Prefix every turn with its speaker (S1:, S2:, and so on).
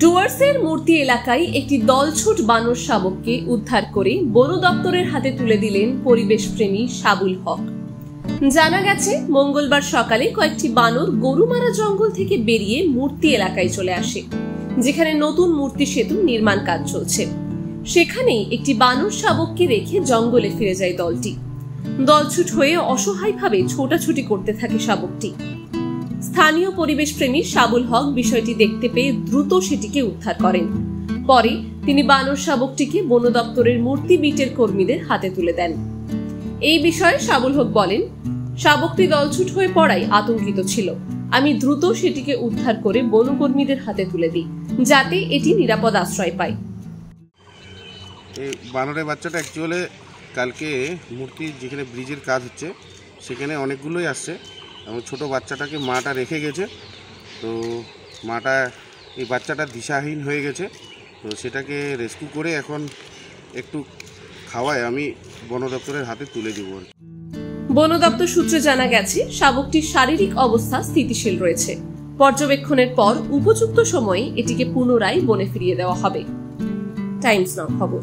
S1: ডুয়ার্সের মূর্তি এলাকায় একটি দলছুট বানর শাবককে উদ্ধার করে বন দপ্তরের হাতে তুলে দিলেন পরিবেশপ্রেমী শাবুল হক। জানা গেছে, মঙ্গলবার সকালে কয়েকটি বানর গরুমারা জঙ্গল থেকে বেরিয়ে মূর্তি এলাকায় চলে আসে, যেখানে নতুন মূর্তি সেতু নির্মাণ কাজ চলছে। সেখানেই একটি বানর শাবককে রেখে জঙ্গলে ফিরে যায় দলটি। দলছুট হয়ে অসহায়ভাবে ছোটাছুটি করতে থাকে শাবকটি। স্থানীয় পরিবেশপ্রেমী শাবুল হক বিষয়টি দেখতে পেয়ে দ্রুত সেটিকে উদ্ধার করেন। পরে তিনি বানর শাবকটিকে বন দপ্তরের মূর্তি বিটের কর্মীদের হাতে তুলে দেন। এই বিষয়ে শাবুল হক বলেন, শাবকটি দলছুট হয়ে পড়ায় আতঙ্কিত ছিল। আমি দ্রুত সেটিকে উদ্ধার করে বনকর্মীদের হাতে তুলে দিই, যাতে এটি নিরাপদ আশ্রয় পায়।
S2: এই বানরের বাচ্চাটা অ্যাকচুয়ালি কালকে মূর্তি যেখানে ব্রিজের কাজ হচ্ছে সেখানে অনেকগুলোই আসছে এবং ছোটো বাচ্চাটাকে মাটা রেখে গেছে। তো মাটা এই বাচ্চাটা দিশাহীন হয়ে গেছে, তো সেটাকে রেস্কিউ করে এখন একটু খাওয়ায় আমি বন দপ্তরের হাতে তুলে দেব।
S1: বন দপ্তর সূত্রে জানা গেছে, শাবকটির শারীরিক অবস্থা স্থিতিশীল রয়েছে। পর্যবেক্ষণের পর উপযুক্ত সময়ে এটিকে পুনরায় বনে ফিরিয়ে দেওয়া হবে। টাইমস নাও খবর।